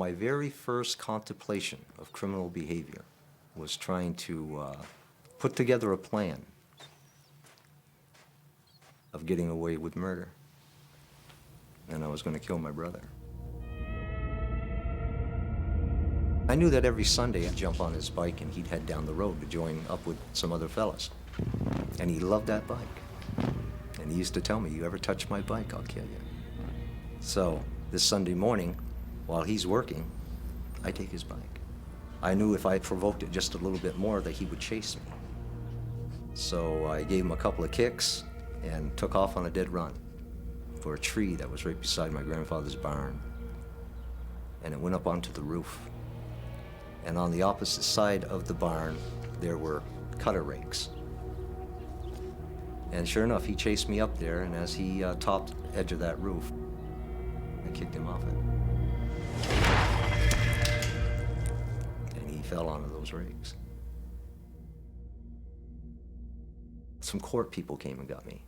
my very first contemplation of criminal behavior was trying to put together a plan of getting away with murder. And I was going to kill my brother. I knew that every Sunday I'd jump on his bike and he'd head down the road to join up with some other fellas. And he loved that bike. And he used to tell me, you ever touch my bike, I'll kill you. So this Sunday morning, while he's working, I take his bike. I knew if I provoked it just a little bit more that he would chase me. So I gave him a couple of kicks and took off on a dead run for a tree that was right beside my grandfather's barn. And it went up onto the roof. And on the opposite side of the barn, there were cutter rakes. And sure enough, he chased me up there, and as he topped the edge of that roof, I kicked him off it. And he fell onto those rakes. Some court people came and got me.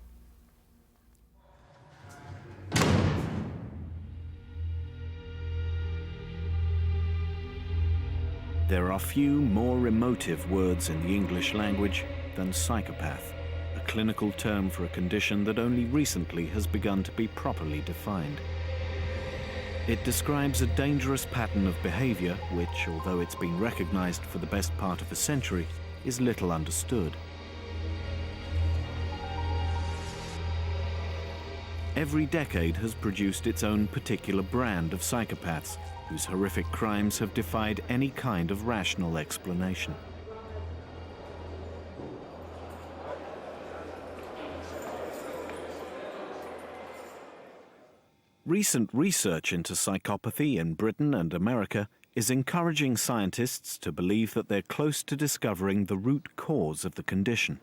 There are few more emotive words in the English language than psychopath, a clinical term for a condition that only recently has begun to be properly defined. It describes a dangerous pattern of behavior which, although it's been recognized for the best part of a century, is little understood. Every decade has produced its own particular brand of psychopaths, whose horrific crimes have defied any kind of rational explanation. Recent research into psychopathy in Britain and America is encouraging scientists to believe that they're close to discovering the root cause of the condition.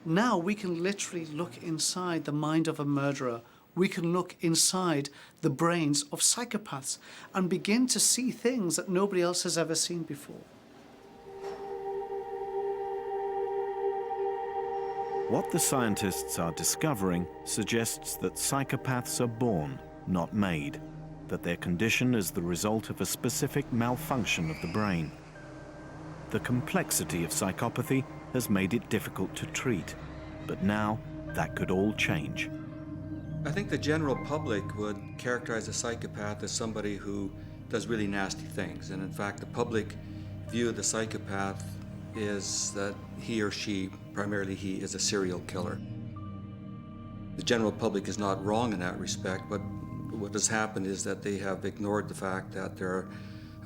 Now we can literally look inside the mind of a murderer. We can look inside the brains of psychopaths and begin to see things that nobody else has ever seen before. What the scientists are discovering suggests that psychopaths are born, not made, that their condition is the result of a specific malfunction of the brain. The complexity of psychopathy has made it difficult to treat, but now that could all change. I think the general public would characterize a psychopath as somebody who does really nasty things. And in fact, the public view of the psychopath is that he or she, primarily he, is a serial killer. The general public is not wrong in that respect, but what has happened is that they have ignored the fact that there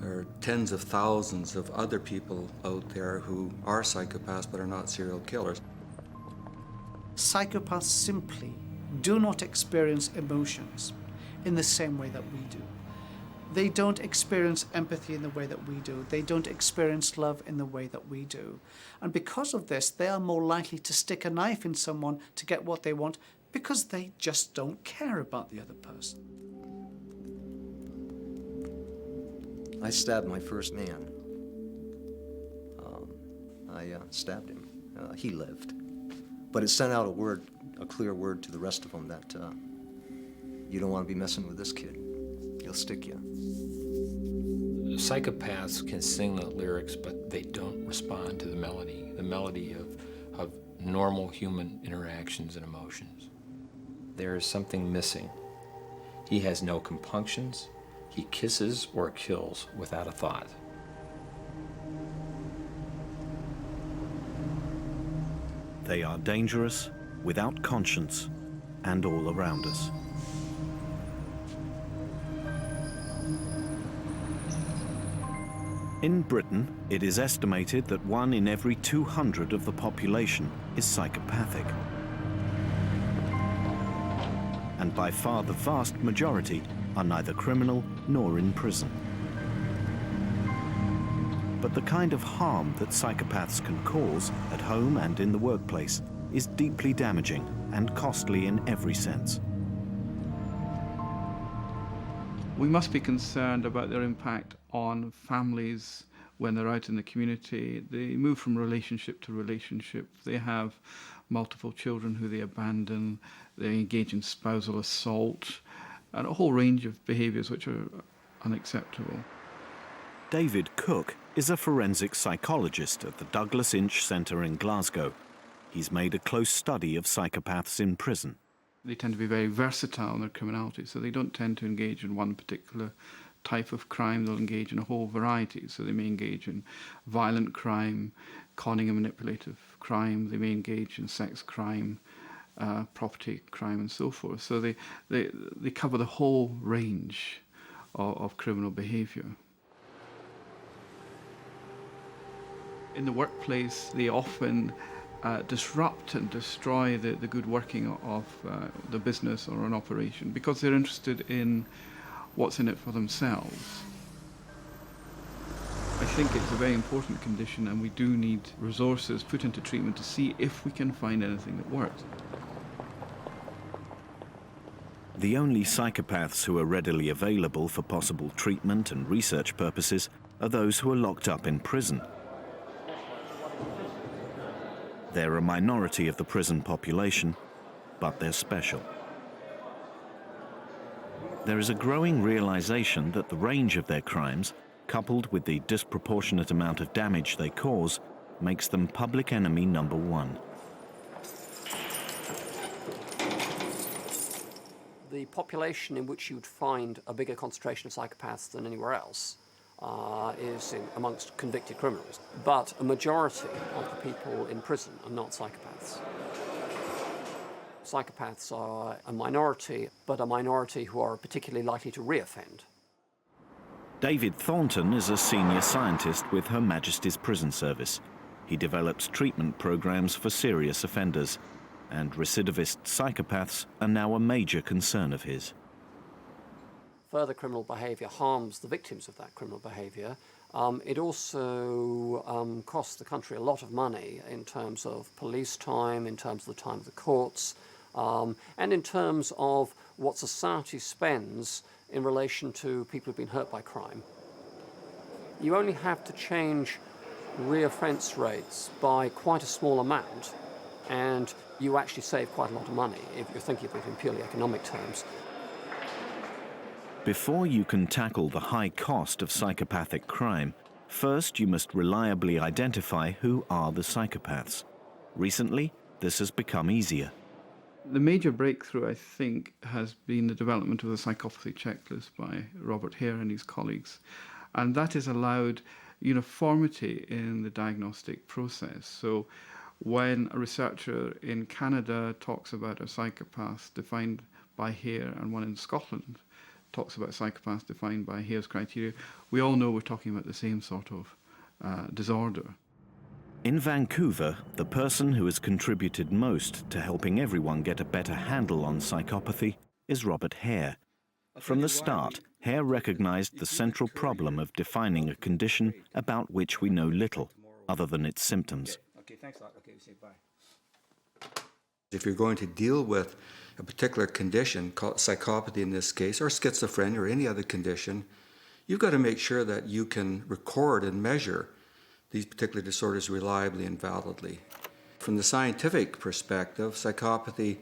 are tens of thousands of other people out there who are psychopaths but are not serial killers. Psychopaths simply do not experience emotions in the same way that we do. They don't experience empathy in the way that we do. They don't experience love in the way that we do. And because of this, they are more likely to stick a knife in someone to get what they want because they just don't care about the other person. I stabbed my first man. I stabbed him. He lived. But it sent out a clear word to the rest of them that you don't want to be messing with this kid. He'll stick you. Psychopaths can sing the lyrics, but they don't respond to the melody of normal human interactions and emotions. There is something missing. He has no compunctions. He kisses or kills without a thought. They are dangerous, without conscience, and all around us. In Britain, it is estimated that 1 in every 200 of the population is psychopathic. And by far the vast majority are neither criminal nor in prison. But the kind of harm that psychopaths can cause at home and in the workplace is deeply damaging and costly in every sense. We must be concerned about their impact on families when they're out in the community. They move from relationship to relationship. They have multiple children who they abandon. They engage in spousal assault and a whole range of behaviours which are unacceptable. David Cook is a forensic psychologist at the Douglas Inch Centre in Glasgow. He's made a close study of psychopaths in prison. They tend to be very versatile in their criminality, so they don't tend to engage in one particular type of crime. They'll engage in a whole variety. So they may engage in violent crime, conning and manipulative crime. They may engage in sex crime, property crime, and so forth. So they cover the whole range of criminal behaviour. In the workplace, they often disrupt and destroy the good working of the business or an operation because they're interested in what's in it for themselves. I think it's a very important condition, and we do need resources put into treatment to see if we can find anything that works. The only psychopaths who are readily available for possible treatment and research purposes are those who are locked up in prison. They're a minority of the prison population, but they're special. There is a growing realization that the range of their crimes, coupled with the disproportionate amount of damage they cause, makes them public enemy number one. The population in which you'd find a bigger concentration of psychopaths than anywhere else is amongst convicted criminals. But a majority of the people in prison are not psychopaths. Psychopaths are a minority, but a minority who are particularly likely to reoffend. David Thornton is a senior scientist with Her Majesty's Prison Service. He develops treatment programs for serious offenders, and recidivist psychopaths are now a major concern of his. Further criminal behaviour harms the victims of that criminal behaviour. It also costs the country a lot of money in terms of police time, in terms of the time of the courts, and in terms of what society spends in relation to people who've been hurt by crime. You only have to change reoffence rates by quite a small amount, and you actually save quite a lot of money if you're thinking of it in purely economic terms. Before you can tackle the high cost of psychopathic crime, first you must reliably identify who are the psychopaths. Recently, this has become easier. The major breakthrough, I think, has been the development of the Psychopathy Checklist by Robert Hare and his colleagues. And that has allowed uniformity in the diagnostic process. So when a researcher in Canada talks about a psychopath defined by Hare and one in Scotland talks about psychopaths defined by Hare's criteria, we all know we're talking about the same sort of disorder. In Vancouver, the person who has contributed most to helping everyone get a better handle on psychopathy is Robert Hare. From the start, Hare recognized the central problem of defining a condition about which we know little, other than its symptoms. Okay, thanks a lot. Okay, say bye. If you're going to deal with a particular condition, called psychopathy in this case, or schizophrenia, or any other condition, you've got to make sure that you can record and measure these particular disorders reliably and validly. From the scientific perspective, psychopathy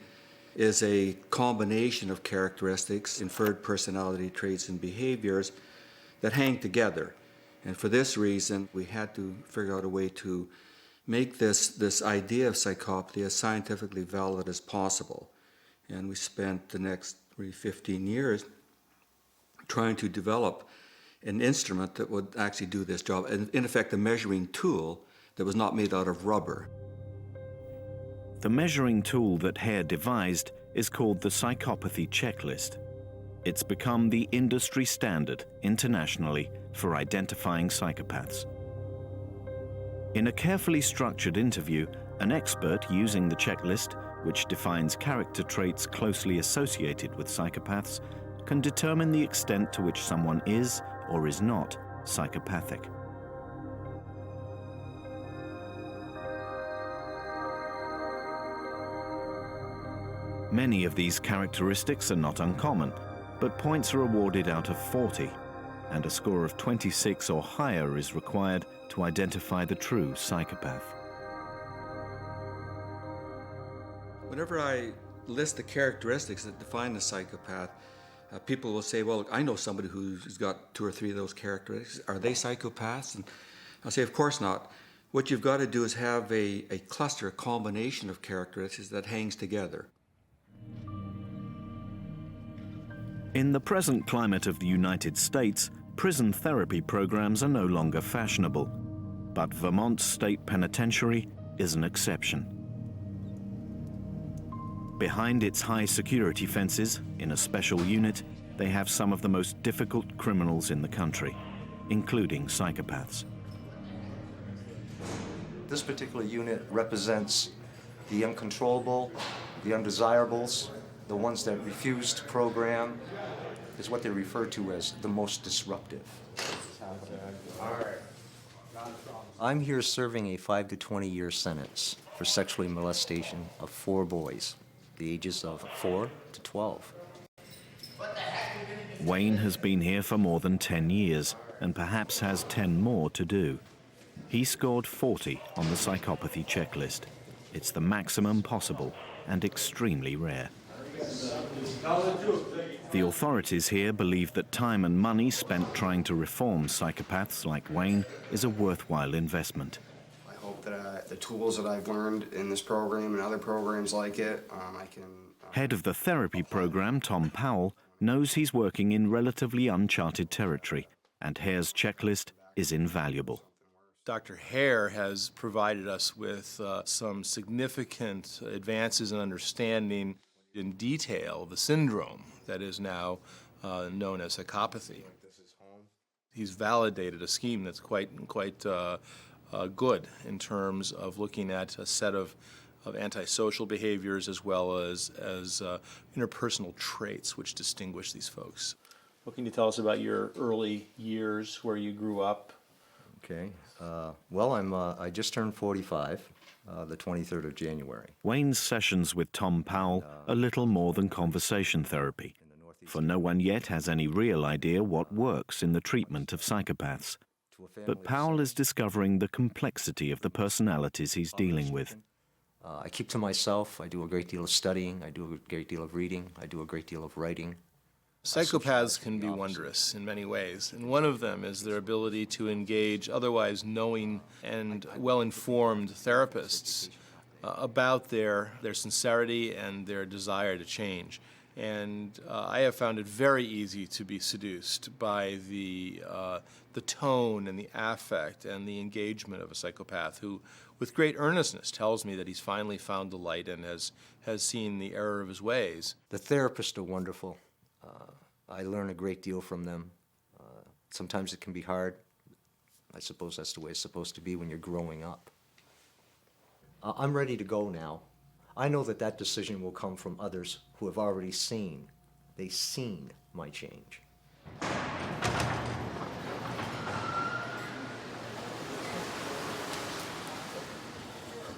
is a combination of characteristics, inferred personality traits and behaviors that hang together. And for this reason, we had to figure out a way to make this idea of psychopathy as scientifically valid as possible. And we spent the next 15 years trying to develop an instrument that would actually do this job, and in effect a measuring tool that was not made out of rubber. The measuring tool that Hare devised is called the Psychopathy Checklist. It's become the industry standard internationally for identifying psychopaths. In a carefully structured interview, an expert using the checklist, which defines character traits closely associated with psychopaths, can determine the extent to which someone is or is not psychopathic. Many of these characteristics are not uncommon, but points are awarded out of 40, and a score of 26 or higher is required to identify the true psychopath. Whenever I list the characteristics that define the psychopath, People will say, well, I know somebody who's got 2 or 3 of those characteristics. Are they psychopaths? And I'll say, of course not. What you've got to do is have a cluster, a combination of characteristics that hangs together. In the present climate of the United States, prison therapy programs are no longer fashionable. But Vermont's state penitentiary is an exception. Behind its high security fences, in a special unit, they have some of the most difficult criminals in the country, including psychopaths. This particular unit represents the uncontrollable, the undesirables, the ones that refuse to program, is what they refer to as the most disruptive. I'm here serving a 5 to 20-year sentence for sexually molestation of 4 boys, the ages of 4 to 12. Wayne has been here for more than 10 years and perhaps has 10 more to do. He scored 40 on the Psychopathy Checklist. It's the maximum possible and extremely rare. The authorities here believe that time and money spent trying to reform psychopaths like Wayne is a worthwhile investment. I hope that the tools that I've learned in this program and other programs like it, I can... Head of the therapy program, Tom Powell, knows he's working in relatively uncharted territory, and Hare's checklist is invaluable. Dr. Hare has provided us with some significant advances in understanding in detail the syndrome that is now known as psychopathy. He's validated a scheme that's quite good in terms of looking at a set of antisocial behaviors as well as interpersonal traits which distinguish these folks. What can you tell us about your early years, where you grew up? Okay. Well, I just turned 45, the 23rd of January. Wayne's sessions with Tom Powell are little more than conversation therapy, for no one yet has any real idea what works in the treatment of psychopaths. But Powell is discovering the complexity of the personalities he's dealing with. I keep to myself. I do a great deal of studying. I do a great deal of reading. I do a great deal of writing. Psychopaths can be wondrous in many ways, and one of them is their ability to engage otherwise knowing and well-informed therapists about their sincerity and their desire to change. And I have found it very easy to be seduced by the tone and the affect and the engagement of a psychopath who, with great earnestness, tells me that he's finally found the light and has seen the error of his ways. The therapists are wonderful. I learn a great deal from them. Sometimes it can be hard. I suppose that's the way it's supposed to be when you're growing up. I'm ready to go now. I know that that decision will come from others who have already seen. They've seen my change.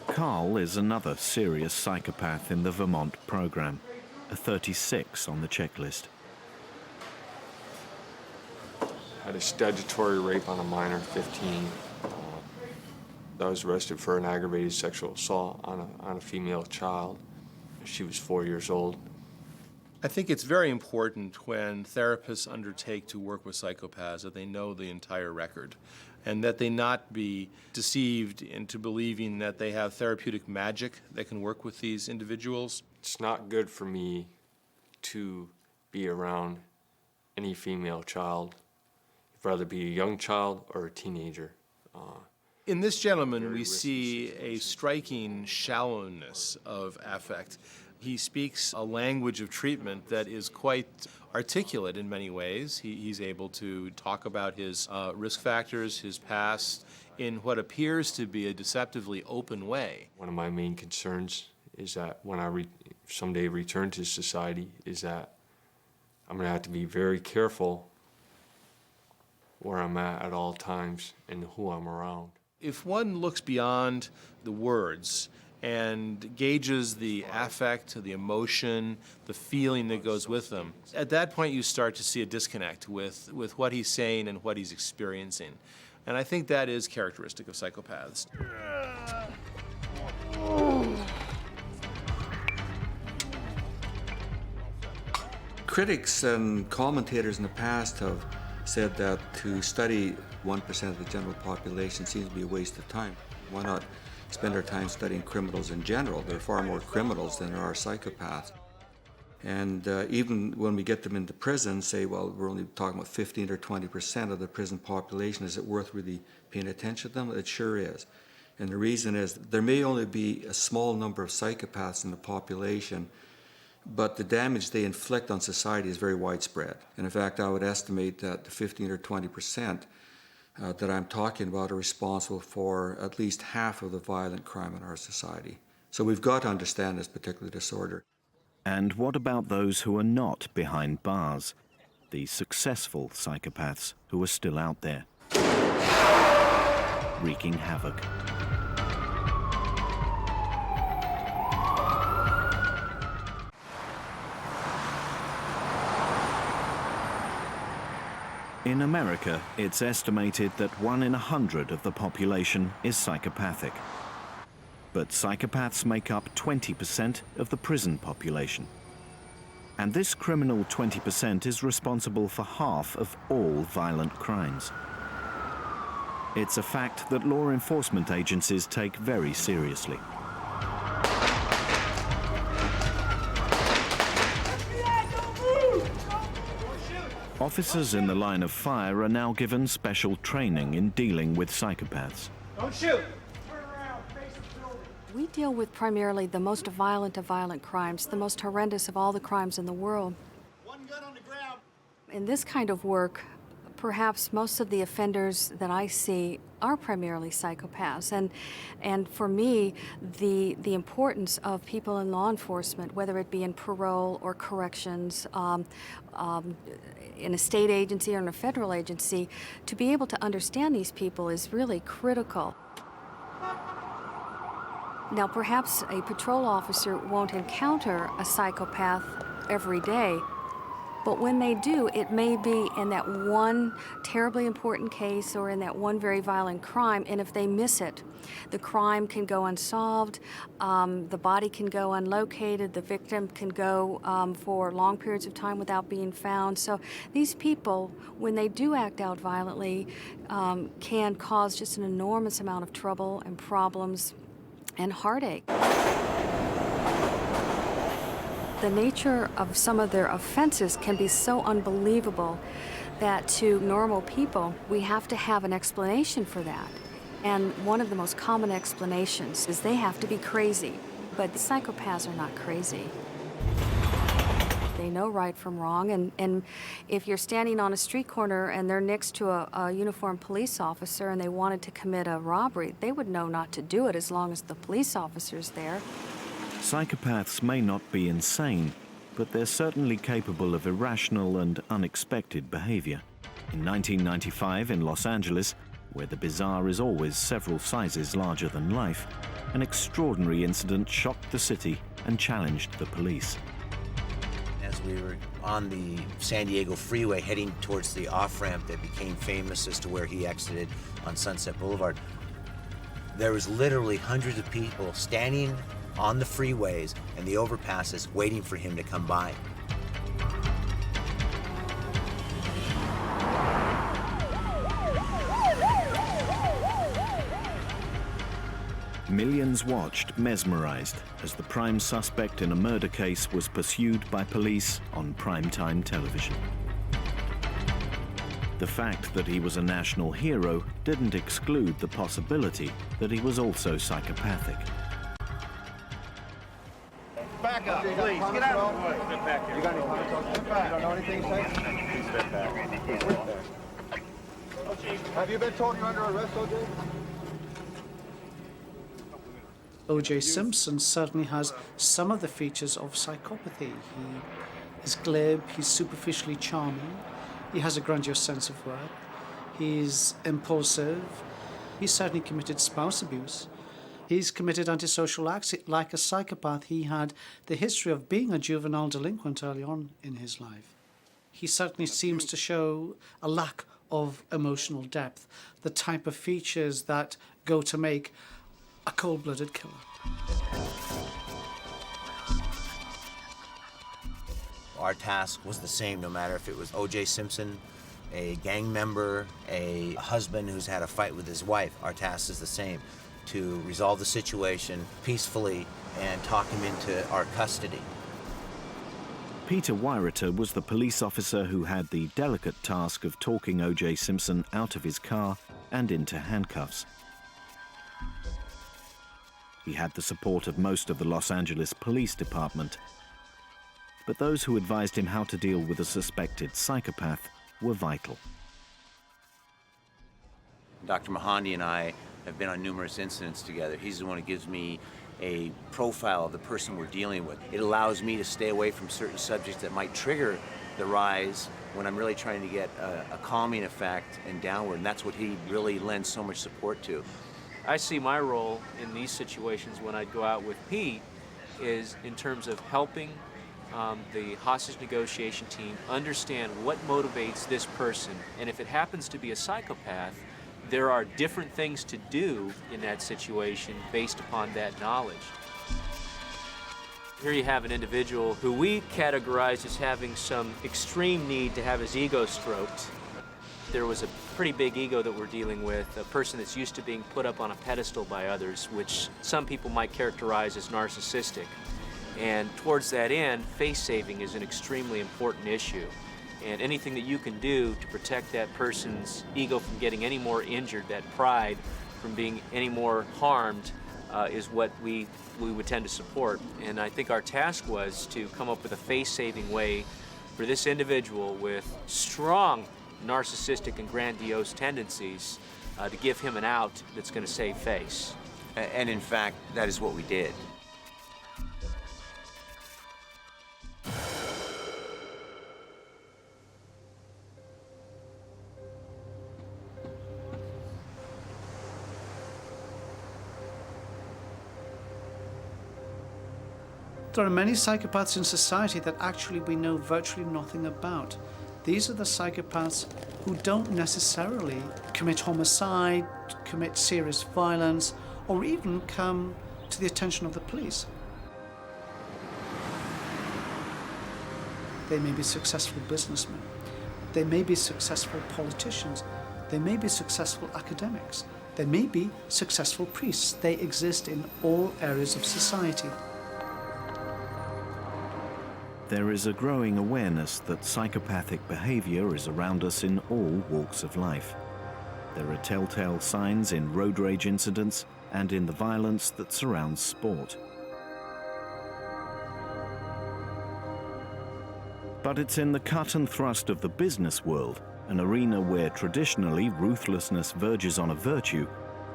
Carl is another serious psychopath in the Vermont program, a 36 on the checklist. Had a statutory rape on a minor, 15. I was arrested for an aggravated sexual assault on a female child. She was 4 years old. I think it's very important when therapists undertake to work with psychopaths that they know the entire record and that they not be deceived into believing that they have therapeutic magic that can work with these individuals. It's not good for me to be around any female child. I'd rather be a young child or a teenager. In this gentleman, we see a striking shallowness of affect. He speaks a language of treatment that is quite articulate in many ways. He's able to talk about his risk factors, his past, in what appears to be a deceptively open way. One of my main concerns is that when I someday return to society is that I'm going to have to be very careful where I'm at all times and who I'm around. If one looks beyond the words and gauges the affect, the emotion, the feeling that goes with them, at that point you start to see a disconnect with what he's saying and what he's experiencing. And I think that is characteristic of psychopaths. Critics and commentators in the past have said that to study 1% of the general population seems to be a waste of time. Why not spend our time studying criminals in general? There are far more criminals than there are psychopaths. And even when we get them into prison, say, well, we're only talking about 15 or 20% of the prison population, is it worth really paying attention to them? It sure is. And the reason is there may only be a small number of psychopaths in the population, but the damage they inflict on society is very widespread. And in fact, I would estimate that the 15 or 20% that I'm talking about are responsible for at least half of the violent crime in our society. So we've got to understand this particular disorder. And what about those who are not behind bars? The successful psychopaths who are still out there, wreaking havoc. In America, it's estimated that 1 in 100 of the population is psychopathic. But psychopaths make up 20% of the prison population. And this criminal 20% is responsible for half of all violent crimes. It's a fact that law enforcement agencies take very seriously. Officers in the line of fire are now given special training in dealing with psychopaths. Don't shoot! Turn around, face the building. We deal with primarily the most violent of violent crimes, the most horrendous of all the crimes in the world. One gun on the ground. In this kind of work, perhaps most of the offenders that I see are primarily psychopaths. And for me, the importance of people in law enforcement, whether it be in parole or corrections, in a state agency or in a federal agency, to be able to understand these people is really critical. Now, perhaps a patrol officer won't encounter a psychopath every day, but when they do, it may be in that one terribly important case or in that one very violent crime, and if they miss it, the crime can go unsolved, the body can go unlocated, the victim can go for long periods of time without being found. So these people, when they do act out violently, can cause just an enormous amount of trouble and problems and heartache. The nature of some of their offenses can be so unbelievable that to normal people, we have to have an explanation for that. And one of the most common explanations is they have to be crazy. But the psychopaths are not crazy. They know right from wrong, and if you're standing on a street corner and they're next to a uniformed police officer and they wanted to commit a robbery, they would know not to do it as long as the police officer's there. Psychopaths may not be insane, but they're certainly capable of irrational and unexpected behavior. In 1995 in Los Angeles, where the bizarre is always several sizes larger than life, an extraordinary incident shocked the city and challenged the police. As we were on the San Diego freeway heading towards the off-ramp that became famous as to where he exited on Sunset Boulevard, there was literally hundreds of people standing on the freeways and the overpasses waiting for him to come by. Millions watched, mesmerized, as the prime suspect in a murder case was pursued by police on primetime television. The fact that he was a national hero didn't exclude the possibility that he was also psychopathic. Back up, please. Get out of the way. Step back here. You got any comments? Step back. You don't know anything, sir? Please step back. Please step back. Have you been told you're under arrest, O.J.? O.J. Simpson certainly has some of the features of psychopathy. He is glib, he's superficially charming, he has a grandiose sense of worth, he's impulsive, he's certainly committed spouse abuse. He's committed antisocial acts. Like a psychopath, he had the history of being a juvenile delinquent early on in his life. He certainly seems to show a lack of emotional depth, the type of features that go to make a cold-blooded killer. Our task was the same, no matter if it was O.J. Simpson, a gang member, a husband who's had a fight with his wife. Our task is the same, to resolve the situation peacefully and talk him into our custody. Peter Weiriter was the police officer who had the delicate task of talking O.J. Simpson out of his car and into handcuffs. He had the support of most of the Los Angeles Police Department, but those who advised him how to deal with a suspected psychopath were vital. Dr. Mahandi and I have been on numerous incidents together. He's the one who gives me a profile of the person we're dealing with. It allows me to stay away from certain subjects that might trigger the rise when I'm really trying to get a calming effect and downward, and that's what he really lends so much support to. I see my role in these situations when I go out with Pete is in terms of helping the hostage negotiation team understand what motivates this person, and if it happens to be a psychopath, there are different things to do in that situation based upon that knowledge. Here you have an individual who we categorize as having some extreme need to have his ego stroked. There was a pretty big ego that we're dealing with, a person that's used to being put up on a pedestal by others, which some people might characterize as narcissistic. And towards that end, face saving is an extremely important issue. And anything that you can do to protect that person's ego from getting any more injured, that pride from being any more harmed, is what we would tend to support. And I think our task was to come up with a face-saving way for this individual with strong narcissistic and grandiose tendencies to give him an out that's going to save face. And in fact, that is what we did. There are many psychopaths in society that actually we know virtually nothing about. These are the psychopaths who don't necessarily commit homicide, commit serious violence, or even come to the attention of the police. They may be successful businessmen. They may be successful politicians. They may be successful academics. They may be successful priests. They exist in all areas of society. There is a growing awareness that psychopathic behavior is around us in all walks of life. There are telltale signs in road rage incidents and in the violence that surrounds sport. But it's in the cut and thrust of the business world, an arena where traditionally ruthlessness verges on a virtue,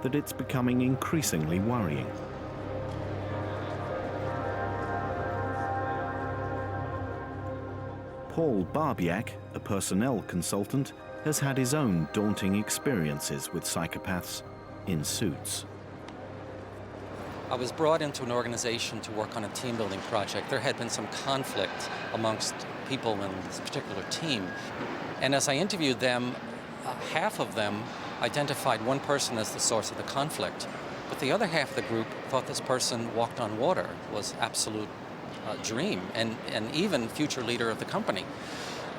that it's becoming increasingly worrying. Paul Barbiak, a personnel consultant, has had his own daunting experiences with psychopaths in suits. I was brought into an organization to work on a team building project. There had been some conflict amongst people in this particular team. And as I interviewed them, half of them identified one person as the source of the conflict. But the other half of the group thought this person walked on water, was absolute dream, and even future leader of the company.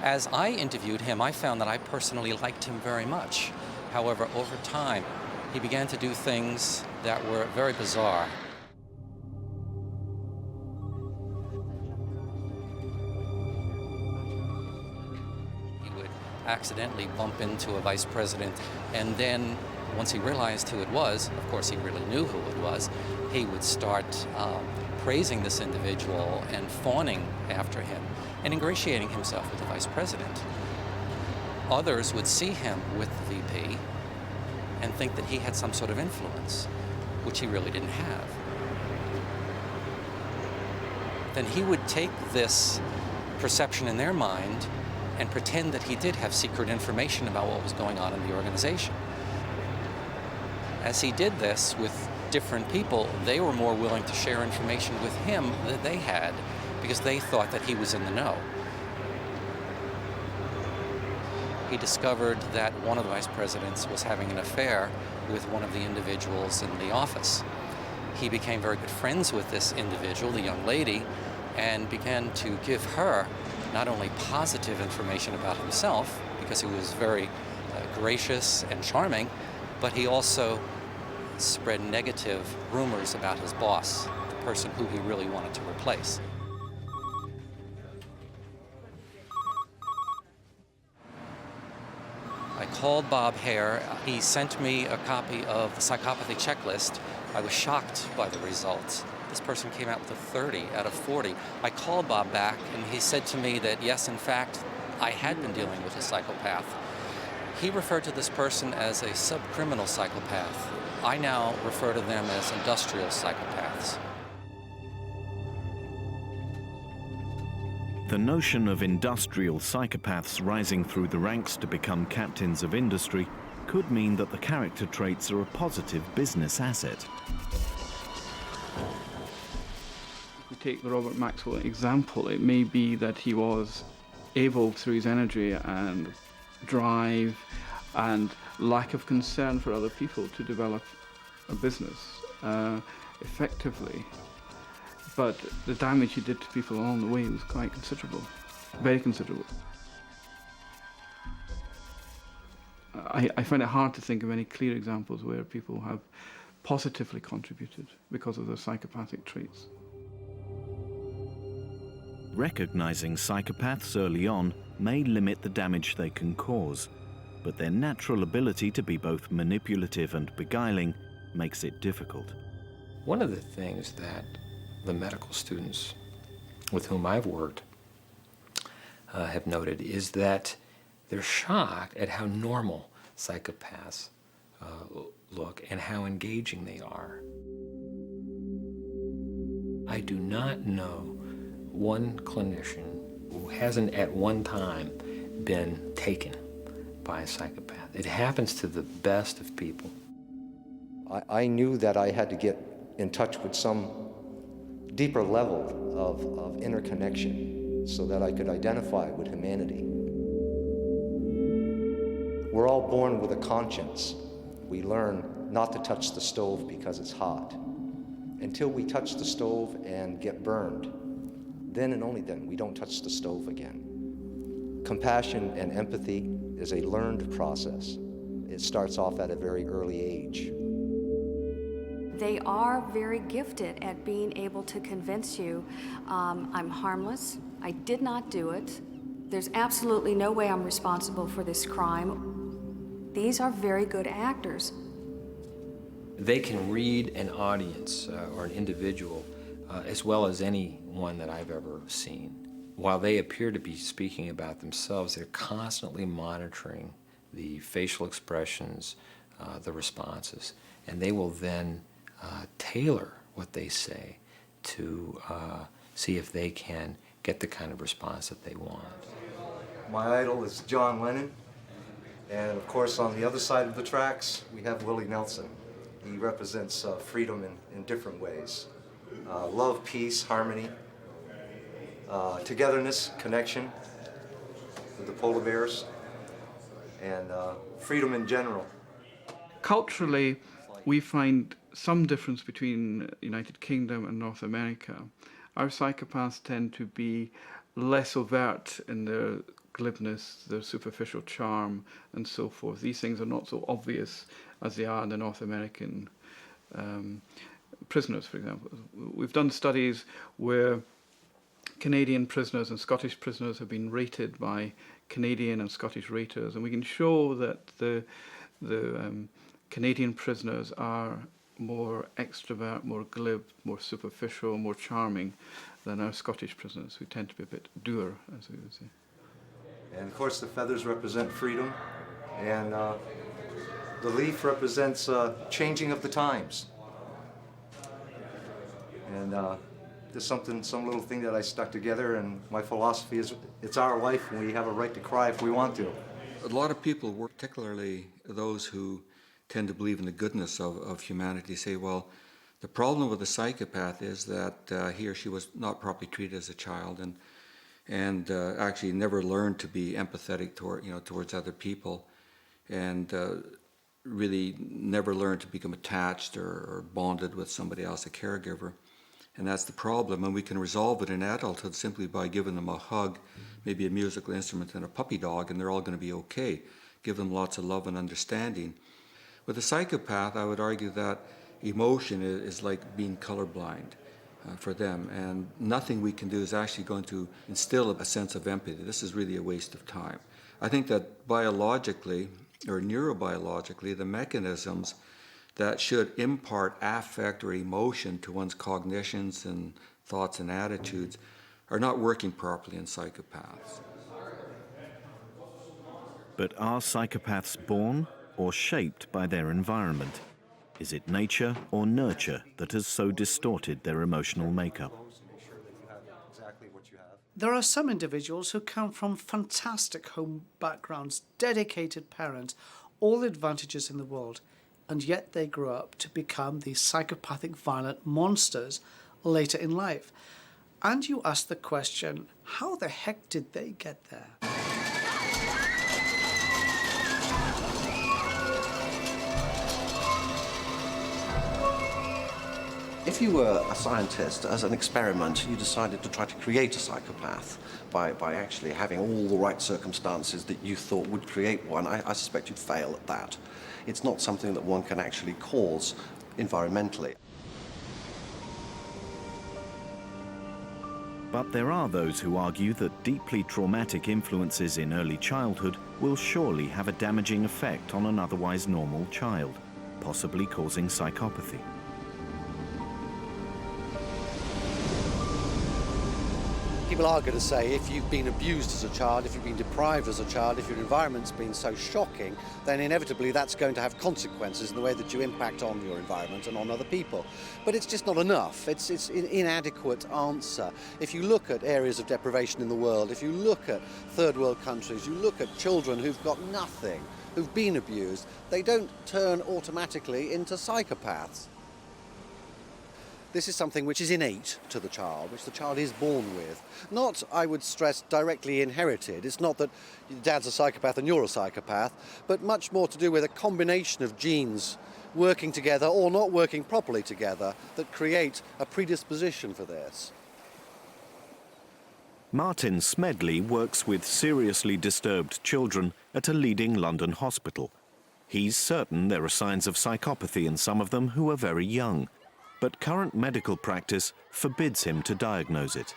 As I interviewed him, I found that I personally liked him very much. However, over time, he began to do things that were very bizarre. He would accidentally bump into a vice president, and then once he realized who it was, of course he really knew who it was, he would start praising this individual and fawning after him and ingratiating himself with the vice president. Others would see him with the VP and think that he had some sort of influence, which he really didn't have. Then he would take this perception in their mind and pretend that he did have secret information about what was going on in the organization. As he did this with different people, they were more willing to share information with him that they had because they thought that he was in the know. He discovered that one of the vice presidents was having an affair with one of the individuals in the office. He became very good friends with this individual, the young lady, and began to give her not only positive information about himself, because he was very gracious and charming, but he also spread negative rumors about his boss, the person who he really wanted to replace. I called Bob Hare. He sent me a copy of the Psychopathy Checklist. I was shocked by the results. This person came out with a 30 out of 40. I called Bob back, and he said to me that, yes, in fact, I had been dealing with a psychopath. He referred to this person as a subcriminal psychopath. I now refer to them as industrial psychopaths. The notion of industrial psychopaths rising through the ranks to become captains of industry could mean that the character traits are a positive business asset. If we take the Robert Maxwell example, it may be that he was able, through his energy and drive and lack of concern for other people, to develop a business effectively. But the damage he did to people along the way was quite considerable, very considerable. I find it hard to think of any clear examples where people have positively contributed because of their psychopathic traits. Recognizing psychopaths early on may limit the damage they can cause, but their natural ability to be both manipulative and beguiling makes it difficult. One of the things that the medical students with whom I've worked have noted is that they're shocked at how normal psychopaths look and how engaging they are. I do not know one clinician who hasn't at one time been taken by a psychopath. It happens to the best of people. I knew that I had to get in touch with some deeper level of interconnection so that I could identify with humanity. We're all born with a conscience. We learn not to touch the stove because it's hot. Until we touch the stove and get burned, then and only then we don't touch the stove again. Compassion and empathy is a learned process. It starts off at a very early age. They are very gifted at being able to convince you, I'm harmless, I did not do it, there's absolutely no way I'm responsible for this crime. These are very good actors. They can read an audience or an individual as well as anyone that I've ever seen. While they appear to be speaking about themselves, they're constantly monitoring the facial expressions, the responses, and they will then tailor what they say to see if they can get the kind of response that they want. My idol is John Lennon, and of course on the other side of the tracks we have Willie Nelson. He represents freedom in different ways. Love, peace, harmony, togetherness, connection with the polar bears, and freedom in general. Culturally, we find some difference between the United Kingdom and North America. Our psychopaths tend to be less overt in their glibness, their superficial charm, and so forth. These things are not so obvious as they are in the North American prisoners, for example. We've done studies where Canadian prisoners and Scottish prisoners have been rated by Canadian and Scottish raters, and we can show that the Canadian prisoners are more extrovert, more glib, more superficial, more charming than our Scottish prisoners, who tend to be a bit dour, as we would say. And of course the feathers represent freedom, and the leaf represents changing of the times. And there's some little thing that I stuck together, and my philosophy is it's our life and we have a right to cry if we want to. A lot of people, particularly those who tend to believe in the goodness of humanity, say, well, the problem with a psychopath is that he or she was not properly treated as a child and actually never learned to be empathetic towards other people, and really never learned to become attached or bonded with somebody else, a caregiver. And that's the problem, and we can resolve it in adulthood simply by giving them a hug, maybe a musical instrument and a puppy dog, and they're all going to be okay. Give them lots of love and understanding. With a psychopath, I would argue that emotion is like being colorblind for them, and nothing we can do is actually going to instill a sense of empathy. This is really a waste of time. I think that biologically, or neurobiologically, the mechanisms that should impart affect or emotion to one's cognitions and thoughts and attitudes are not working properly in psychopaths. But are psychopaths born or shaped by their environment? Is it nature or nurture that has so distorted their emotional makeup? There are some individuals who come from fantastic home backgrounds, dedicated parents, all the advantages in the world, and yet they grow up to become these psychopathic violent monsters later in life. And you ask the question, how the heck did they get there? If you were a scientist, as an experiment, you decided to try to create a psychopath by actually having all the right circumstances that you thought would create one, I suspect you'd fail at that. It's not something that one can actually cause environmentally. But there are those who argue that deeply traumatic influences in early childhood will surely have a damaging effect on an otherwise normal child, possibly causing psychopathy. People are going to say if you've been abused as a child, if you've been deprived as a child, if your environment's been so shocking, then inevitably that's going to have consequences in the way that you impact on your environment and on other people. But it's just not enough. It's an inadequate answer. If you look at areas of deprivation in the world, if you look at third world countries, you look at children who've got nothing, who've been abused, they don't turn automatically into psychopaths. This is something which is innate to the child, which the child is born with. Not, I would stress, directly inherited. It's not that your dad's a psychopath and you're a psychopath, but much more to do with a combination of genes working together or not working properly together that create a predisposition for this. Martin Smedley works with seriously disturbed children at a leading London hospital. He's certain there are signs of psychopathy in some of them who are very young, but current medical practice forbids him to diagnose it.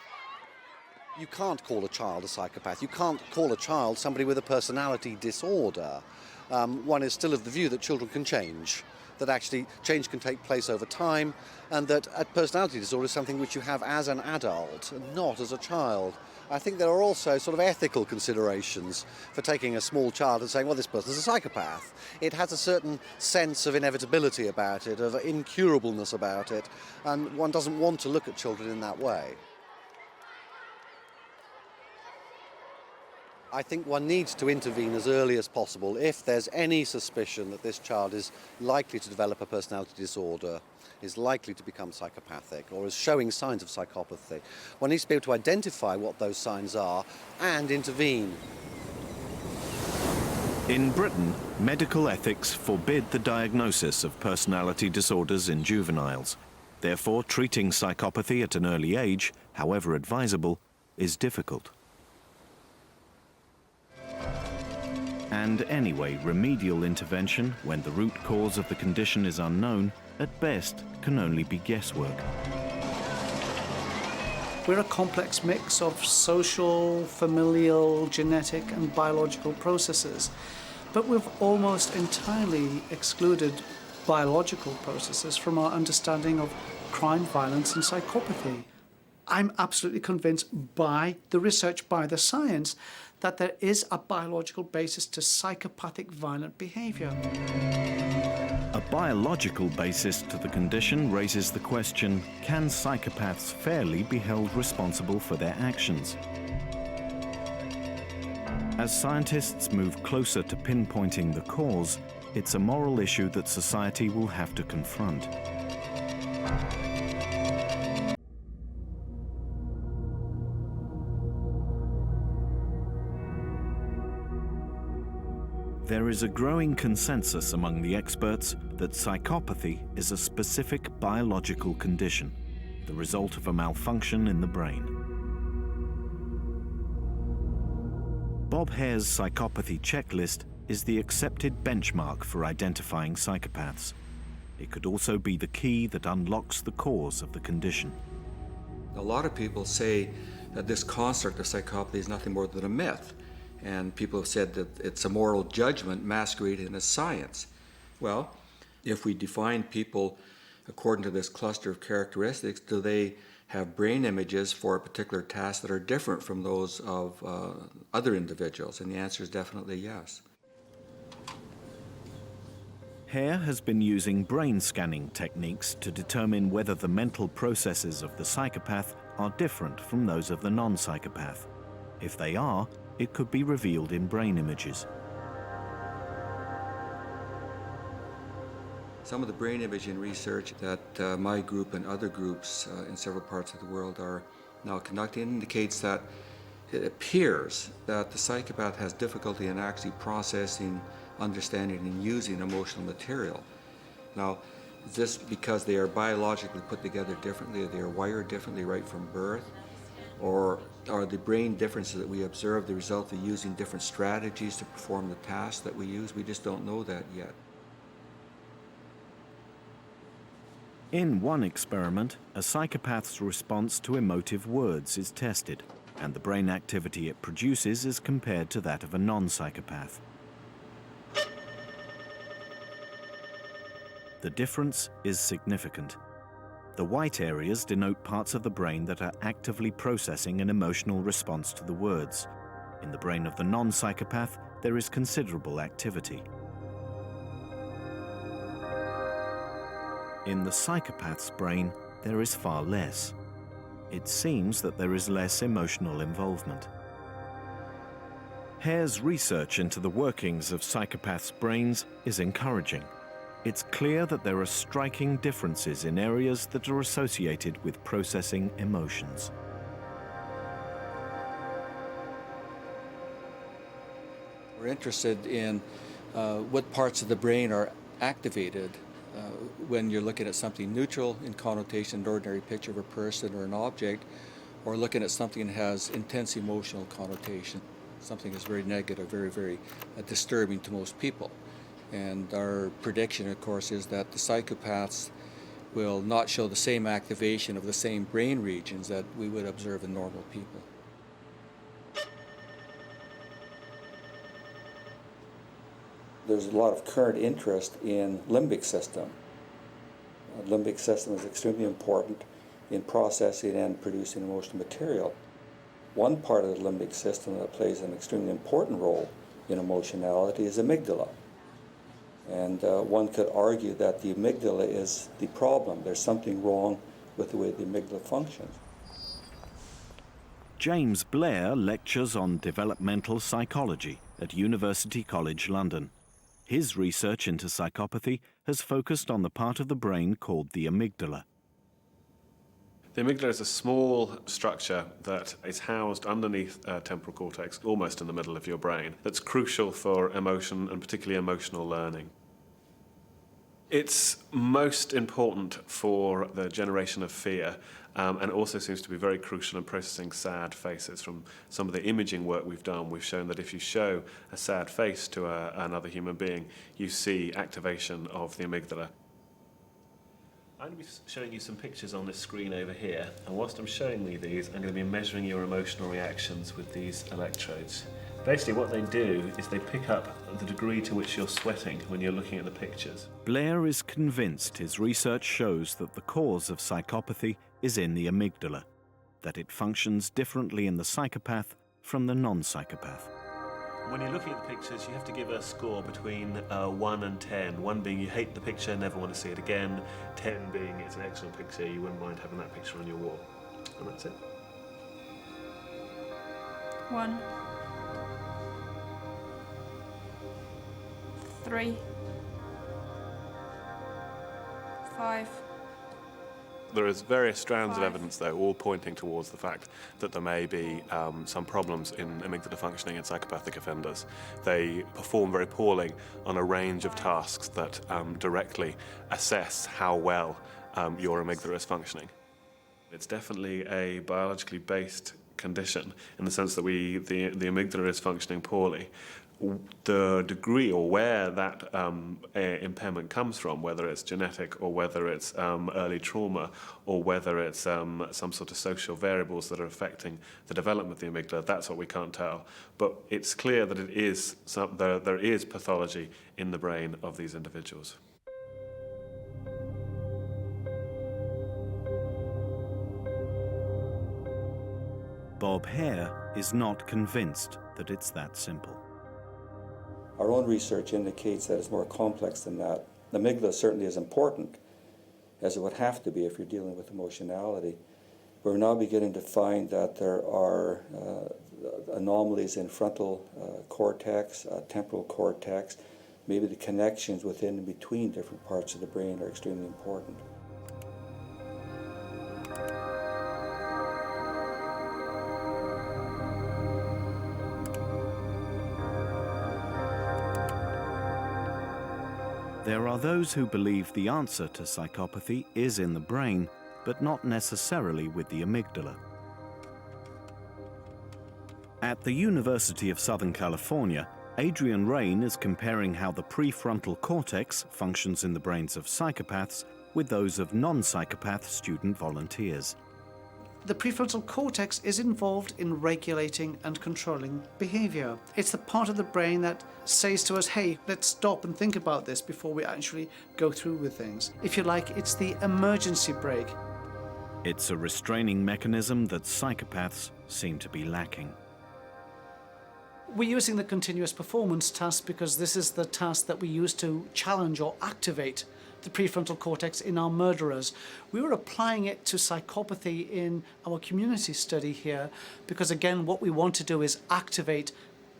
You can't call a child a psychopath. You can't call a child somebody with a personality disorder. One is still of the view that children can change, that actually change can take place over time, and that a personality disorder is something which you have as an adult, and not as a child. I think there are also sort of ethical considerations for taking a small child and saying, well, this person's a psychopath. It has a certain sense of inevitability about it, of incurableness about it, and one doesn't want to look at children in that way. I think one needs to intervene as early as possible if there's any suspicion that this child is likely to develop a personality disorder, is likely to become psychopathic, or is showing signs of psychopathy. One needs to be able to identify what those signs are and intervene. In Britain, medical ethics forbid the diagnosis of personality disorders in juveniles. Therefore, treating psychopathy at an early age, however advisable, is difficult. And anyway, remedial intervention, when the root cause of the condition is unknown, at best can only be guesswork. We're a complex mix of social, familial, genetic and biological processes, but we've almost entirely excluded biological processes from our understanding of crime, violence and psychopathy. I'm absolutely convinced by the research, by the science, that there is a biological basis to psychopathic violent behaviour. A biological basis to the condition raises the question, can psychopaths fairly be held responsible for their actions? As scientists move closer to pinpointing the cause, it's a moral issue that society will have to confront. There is a growing consensus among the experts that psychopathy is a specific biological condition, the result of a malfunction in the brain. Bob Hare's Psychopathy Checklist is the accepted benchmark for identifying psychopaths. It could also be the key that unlocks the cause of the condition. A lot of people say that this construct of psychopathy is nothing more than a myth, and people have said that it's a moral judgment masquerading as science. Well, if we define people according to this cluster of characteristics, do they have brain images for a particular task that are different from those of other individuals? And the answer is definitely yes. Hare has been using brain scanning techniques to determine whether the mental processes of the psychopath are different from those of the non-psychopath. If they are, it could be revealed in brain images. Some of the brain imaging research that my group and other groups in several parts of the world are now conducting indicates that it appears that the psychopath has difficulty in actually processing, understanding, and using emotional material. Now, is this because they are biologically put together differently, or they are wired differently right from birth? Or are the brain differences that we observe the result of using different strategies to perform the tasks that we use? We just don't know that yet. In one experiment, a psychopath's response to emotive words is tested, and the brain activity it produces is compared to that of a non-psychopath. The difference is significant. The white areas denote parts of the brain that are actively processing an emotional response to the words. In the brain of the non-psychopath, there is considerable activity. In the psychopath's brain, there is far less. It seems that there is less emotional involvement. Hare's research into the workings of psychopaths' brains is encouraging. It's clear that there are striking differences in areas that are associated with processing emotions. We're interested in what parts of the brain are activated when you're looking at something neutral in connotation, an ordinary picture of a person or an object, or looking at something that has intense emotional connotation, something that's very negative, very disturbing to most people. And our prediction, of course, is that the psychopaths will not show the same activation of the same brain regions that we would observe in normal people. There's a lot of current interest in limbic system. The limbic system is extremely important in processing and producing emotional material. One part of the limbic system that plays an extremely important role in emotionality is amygdala. And one could argue that the amygdala is the problem. There's something wrong with the way the amygdala functions. James Blair lectures on developmental psychology at University College London. His research into psychopathy has focused on the part of the brain called the amygdala. The amygdala is a small structure that is housed underneath temporal cortex, almost in the middle of your brain, that's crucial for emotion and particularly emotional learning. It's most important for the generation of fear, and also seems to be very crucial in processing sad faces. From some of the imaging work we've done, we've shown that if you show a sad face to another human being, you see activation of the amygdala. I'm going to be showing you some pictures on this screen over here, and whilst I'm showing you these, I'm going to be measuring your emotional reactions with these electrodes. Basically what they do is they pick up the degree to which you're sweating when you're looking at the pictures. Blair is convinced his research shows that the cause of psychopathy is in the amygdala, that it functions differently in the psychopath from the non-psychopath. When you're looking at the pictures, you have to give a score between 1 and 10. 1 being you hate the picture, never want to see it again. 10 being it's an excellent picture, you wouldn't mind having that picture on your wall. And that's it. 1, 3, 5. There is various strands of evidence, though, all pointing towards the fact that there may be some problems in amygdala functioning in psychopathic offenders. They perform very poorly on a range of tasks that directly assess how well your amygdala is functioning. It's definitely a biologically based condition, in the sense that the amygdala is functioning poorly. The degree or where that impairment comes from, whether it's genetic or whether it's early trauma or whether it's some sort of social variables that are affecting the development of the amygdala, that's what we can't tell. But it's clear that there is pathology in the brain of these individuals. Bob Hare is not convinced that it's that simple. Our own research indicates that it's more complex than that. The amygdala certainly is important, as it would have to be if you're dealing with emotionality. We're now beginning to find that there are anomalies in frontal cortex, temporal cortex. Maybe the connections within and between different parts of the brain are extremely important. There are those who believe the answer to psychopathy is in the brain, but not necessarily with the amygdala. At the University of Southern California, Adrian Rain is comparing how the prefrontal cortex functions in the brains of psychopaths with those of non-psychopath student volunteers. The prefrontal cortex is involved in regulating and controlling behaviour. It's the part of the brain that says to us, hey, let's stop and think about this before we actually go through with things. If you like, it's the emergency brake. It's a restraining mechanism that psychopaths seem to be lacking. We're using the continuous performance task because this is the task that we use to challenge or activate the prefrontal cortex in our murderers. We were applying it to psychopathy in our community study here because, again, what we want to do is activate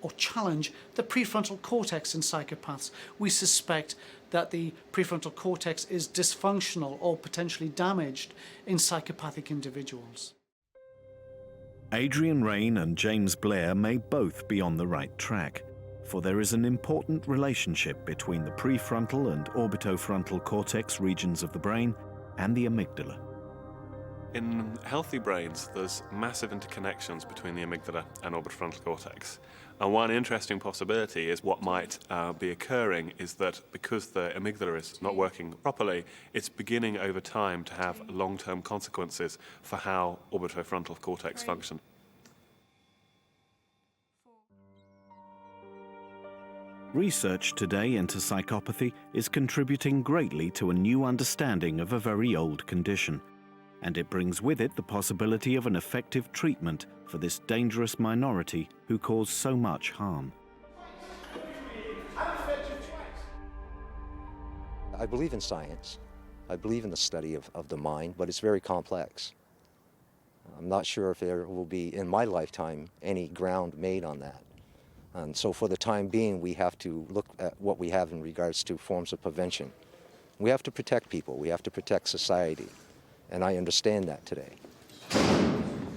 or challenge the prefrontal cortex in psychopaths. We suspect that the prefrontal cortex is dysfunctional or potentially damaged in psychopathic individuals. Adrian Rain and James Blair may both be on the right track, for there is an important relationship between the prefrontal and orbitofrontal cortex regions of the brain and the amygdala. In healthy brains, there's massive interconnections between the amygdala and orbitofrontal cortex. And one interesting possibility is what might be occurring is that because the amygdala is not working properly, it's beginning over time to have long-term consequences for how orbitofrontal cortex function. Research today into psychopathy is contributing greatly to a new understanding of a very old condition, and it brings with it the possibility of an effective treatment for this dangerous minority who cause so much harm. I believe in science. I believe in the study of the mind, but it's very complex. I'm not sure if there will be, in my lifetime, any ground made on that. And so for the time being, we have to look at what we have in regards to forms of prevention. We have to protect people. We have to protect society. And I understand that today. The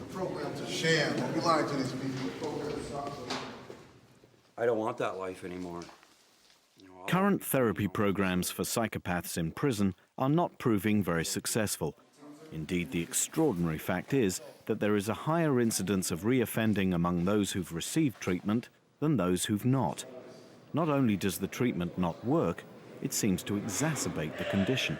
program's a sham. Don't be lying to these people. I don't want that life anymore. Current therapy programs for psychopaths in prison are not proving very successful. Indeed, the extraordinary fact is that there is a higher incidence of reoffending among those who've received treatment than those who've not. Not only does the treatment not work, it seems to exacerbate the condition.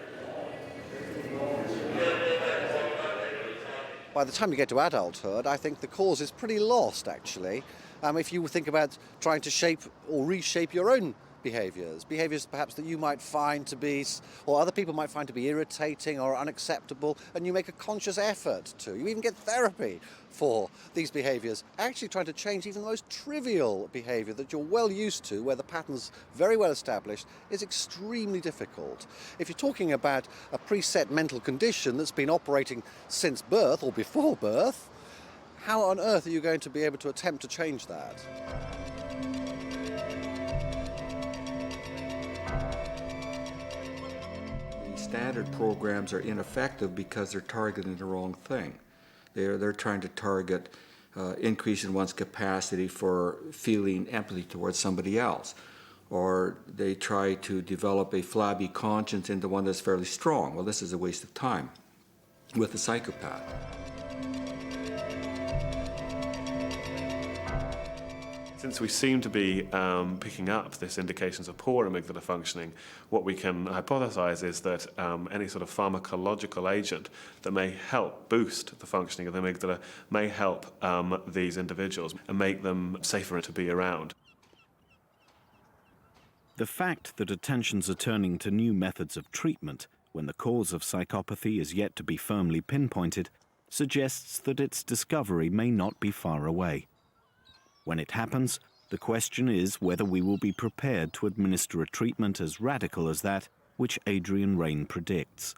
By the time you get to adulthood, I think the cause is pretty lost, actually. If you think about trying to shape or reshape your own behaviours perhaps that you might find to be, or other people might find to be irritating or unacceptable, and you make a conscious effort to. You even get therapy for these behaviours, actually trying to change even the most trivial behaviour that you're well used to, where the pattern's very well established, is extremely difficult. If you're talking about a preset mental condition that's been operating since birth or before birth, how on earth are you going to be able to attempt to change that? Standard programs are ineffective because they're targeting the wrong thing. They're trying to target increase in one's capacity for feeling empathy towards somebody else, or they try to develop a flabby conscience into one that's fairly strong. Well, this is a waste of time with a psychopath. Since we seem to be picking up this indications of poor amygdala functioning, what we can hypothesize is that any sort of pharmacological agent that may help boost the functioning of the amygdala may help these individuals and make them safer to be around. The fact that attentions are turning to new methods of treatment when the cause of psychopathy is yet to be firmly pinpointed suggests that its discovery may not be far away. When it happens, the question is whether we will be prepared to administer a treatment as radical as that which Adrian Raine predicts.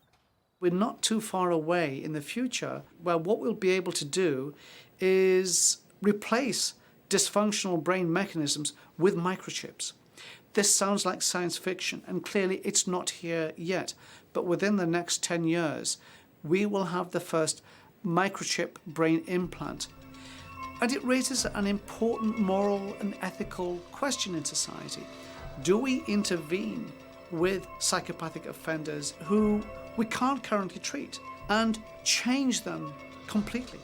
We're not too far away in the future where what we'll be able to do is replace dysfunctional brain mechanisms with microchips. This sounds like science fiction, and clearly it's not here yet. But within the next 10 years, we will have the first microchip brain implant. And it raises an important moral and ethical question in society. Do we intervene with psychopathic offenders who we can't currently treat and change them completely,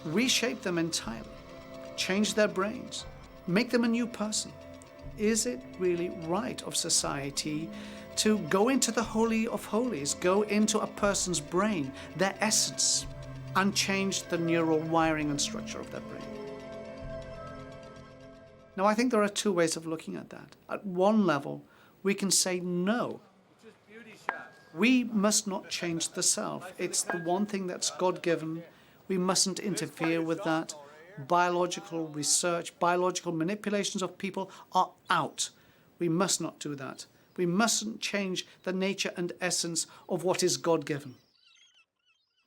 reshape them entirely, change their brains, make them a new person? Is it really right of society to go into the Holy of Holies, go into a person's brain, their essence, and change the neural wiring and structure of their brain? Now, I think there are two ways of looking at that. At one level, we can say no. We must not change the self. It's the one thing that's God-given. We mustn't interfere with that. Biological research, biological manipulations of people are out. We must not do that. We mustn't change the nature and essence of what is God-given.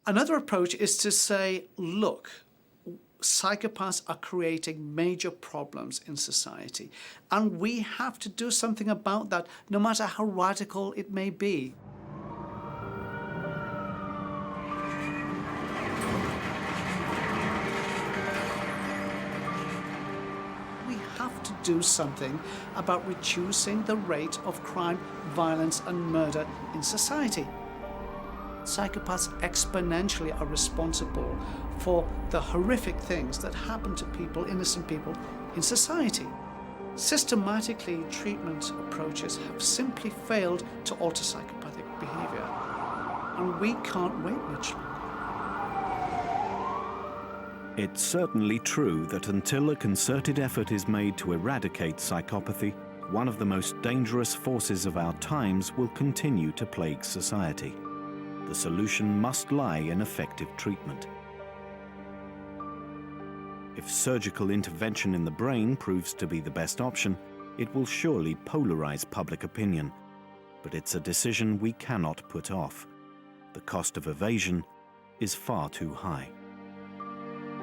Another approach is to say, look, psychopaths are creating major problems in society, and we have to do something about that, no matter how radical it may be. We have to do something about reducing the rate of crime, violence, and murder in society. Psychopaths exponentially are responsible for the horrific things that happen to people, innocent people, in society. Systematically, treatment approaches have simply failed to alter psychopathic behaviour, and we can't wait much longer. It's certainly true that until a concerted effort is made to eradicate psychopathy, one of the most dangerous forces of our times will continue to plague society. The solution must lie in effective treatment. If surgical intervention in the brain proves to be the best option, it will surely polarize public opinion. But it's a decision we cannot put off. The cost of evasion is far too high.